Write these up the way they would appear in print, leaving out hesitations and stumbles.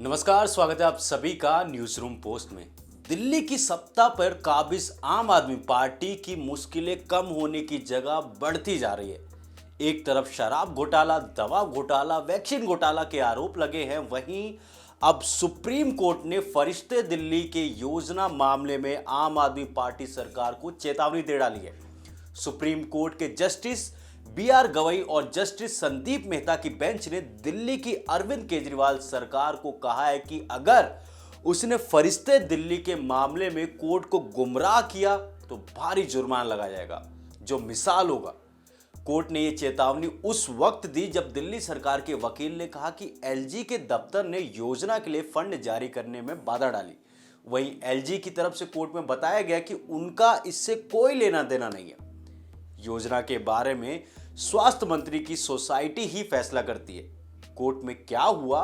नमस्कार, स्वागत है आप सभी का न्यूज रूम पोस्ट में। दिल्ली की सत्ता पर काबिज आम आदमी पार्टी की मुश्किलें कम होने की जगह बढ़ती जा रही है। एक तरफ शराब घोटाला, दवा घोटाला, वैक्सीन घोटाला के आरोप लगे हैं, वहीं अब सुप्रीम कोर्ट ने फरिश्ते दिल्ली के योजना मामले में आम आदमी पार्टी सरकार को चेतावनी दे डाली है। सुप्रीम कोर्ट के जस्टिस बी.आर. गवई और जस्टिस संदीप मेहता की बेंच ने दिल्ली की अरविंद केजरीवाल सरकार को कहा है कि अगर उसने फरिश्ते दिल्ली के मामले में कोर्ट को गुमराह किया तो भारी जुर्माना लगाया जाएगा, जो मिसाल होगा। कोर्ट ने यह चेतावनी उस वक्त दी जब दिल्ली सरकार के वकील ने कहा कि एलजी के दफ्तर ने योजना के लिए फंड जारी करने में बाधा डाली। वहीं एलजी की तरफ से कोर्ट में बताया गया कि उनका इससे कोई लेना देना नहीं है। योजना के बारे में स्वास्थ्य मंत्री की सोसाइटी ही फैसला करती है। कोर्ट में क्या हुआ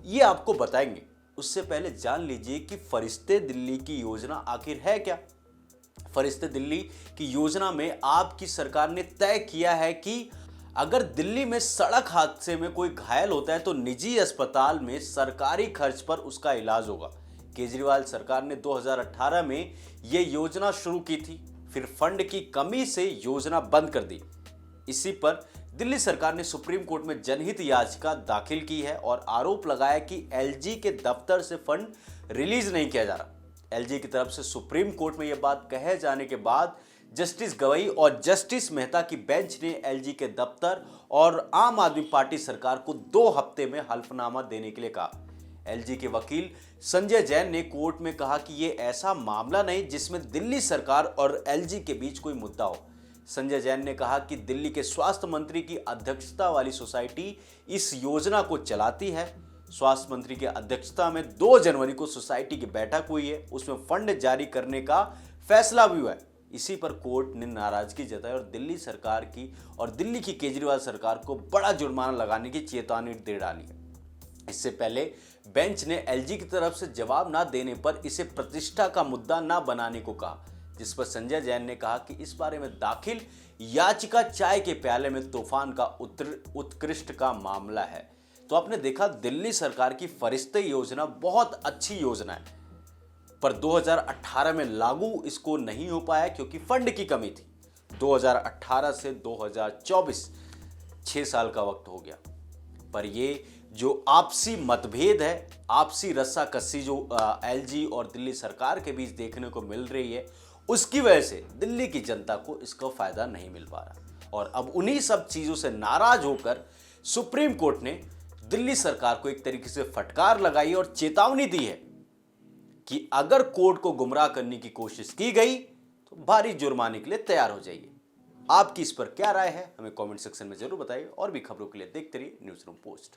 ये आपको बताएंगे। उससे पहले जान लीजिए कि फरिश्ते दिल्ली की योजना आखिर है क्या। फरिश्ते दिल्ली की योजना में आपकी सरकार ने तय किया है कि अगर दिल्ली में सड़क हादसे में कोई घायल होता है तो निजी अस्पताल में सरकारी खर्च पर उसका इलाज होगा। केजरीवाल सरकार ने 2018 में यह योजना शुरू की थी, फिर फंड की कमी से योजना बंद कर दी। इसी पर दिल्ली सरकार ने सुप्रीम कोर्ट में जनहित याचिका दाखिल की है और आरोप लगाया कि एलजी के दफ्तर से फंड रिलीज नहीं किया जा रहा। एलजी की तरफ से सुप्रीम कोर्ट में यह बात कहे जाने के बाद जस्टिस गवई और जस्टिस मेहता की बेंच ने एलजी के दफ्तर और आम आदमी पार्टी सरकार को 2 हफ्ते में हल्फनामा देने के लिए कहा। एलजी के वकील संजय जैन ने कोर्ट में कहा कि यह ऐसा मामला नहीं जिसमें दिल्ली सरकार और एलजी के बीच कोई मुद्दा हो। संजय जैन ने कहा कि दिल्ली के स्वास्थ्य मंत्री की अध्यक्षता वाली सोसाइटी इस योजना को चलाती है। स्वास्थ्य मंत्री की अध्यक्षता में 2 जनवरी को सोसाइटी की बैठक हुई है, उसमें फंड जारी करने का फैसला भी हुआ है। इसी पर कोर्ट ने नाराजगी जताई और दिल्ली सरकार की और दिल्ली की केजरीवाल सरकार को बड़ा जुर्माना लगाने की चेतावनी दे डाली है। इससे पहले बेंच ने एलजी की तरफ से जवाब ना देने पर इसे प्रतिष्ठा का मुद्दा ना बनाने को कहा, जिस पर संजय जैन ने कहा कि इस बारे में दाखिल याचिका चाय के प्याले में तूफान का उत्कृष्ट का मामला है। तो आपने देखा, दिल्ली सरकार की फरिश्ते योजना बहुत अच्छी योजना है, पर 2018 में लागू इसको नहीं हो पाया क्योंकि फंड की कमी थी। 2018 से 2024 6 साल का वक्त हो गया, पर ये जो आपसी मतभेद है, आपसी रस्साकसी जो एलजी और दिल्ली सरकार के बीच देखने को मिल रही है, उसकी वजह से दिल्ली की जनता को इसका फायदा नहीं मिल पा रहा। और अब उन्हीं सब चीजों से नाराज होकर सुप्रीम कोर्ट ने दिल्ली सरकार को एक तरीके से फटकार लगाई और चेतावनी दी है कि अगर कोर्ट को गुमराह करने की कोशिश की गई तो भारी जुर्माने के लिए तैयार हो जाइए। आपकी इस पर क्या राय है, हमें कमेंट सेक्शन में जरूर बताइए और भी खबरों के लिए देखते रहिए न्यूज़ रूम पोस्ट।